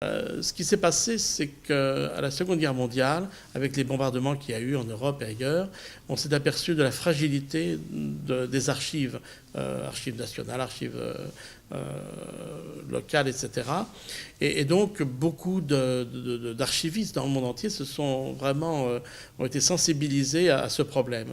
Ce qui s'est passé, c'est qu'à la Seconde Guerre mondiale, avec les bombardements qu'il y a eu en Europe et ailleurs, on s'est aperçu de la fragilité des archives, archives nationales, archives locales, etc. Et donc, beaucoup d'archivistes dans le monde entier ont été sensibilisés à ce problème.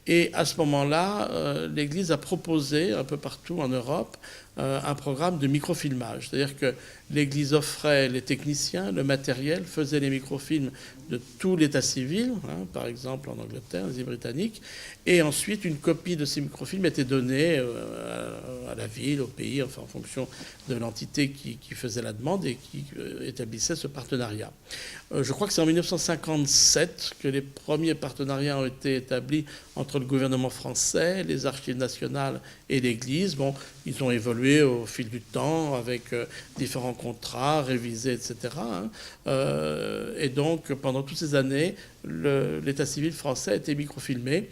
Et à ce moment-là, l'Église a proposé, un peu partout en Europe, un programme de microfilmage. C'est-à-dire que l'Église offrait les techniciens, le matériel, faisait les microfilms de tout l'état civil, par exemple en Angleterre, les îles britanniques, et ensuite une copie de ces microfilms était donnée à la ville, au pays, enfin en fonction de l'entité qui faisait la demande et qui établissait ce partenariat. Je crois que c'est en 1957 que les premiers partenariats ont été établis entre le gouvernement français, les archives nationales et l'Église. Bon, ils ont évolué au fil du temps avec différents contrats révisés, etc. Et donc, pendant toutes ces années, l'état civil français a été microfilmé.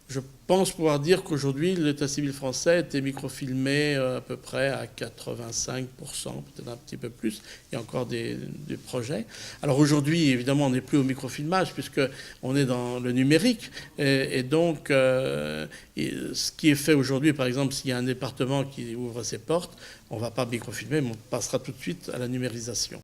Je pense pouvoir dire qu'aujourd'hui, l'état civil français a été microfilmé à peu près à 85%, peut-être un petit peu plus. Il y a encore des projets. Alors aujourd'hui, évidemment, on n'est plus au microfilmage puisqu'on est dans le numérique. Et donc, ce qui est fait aujourd'hui, par exemple, s'il y a un département qui ouvre ses portes, on ne va pas microfilmer, mais on passera tout de suite à la numérisation.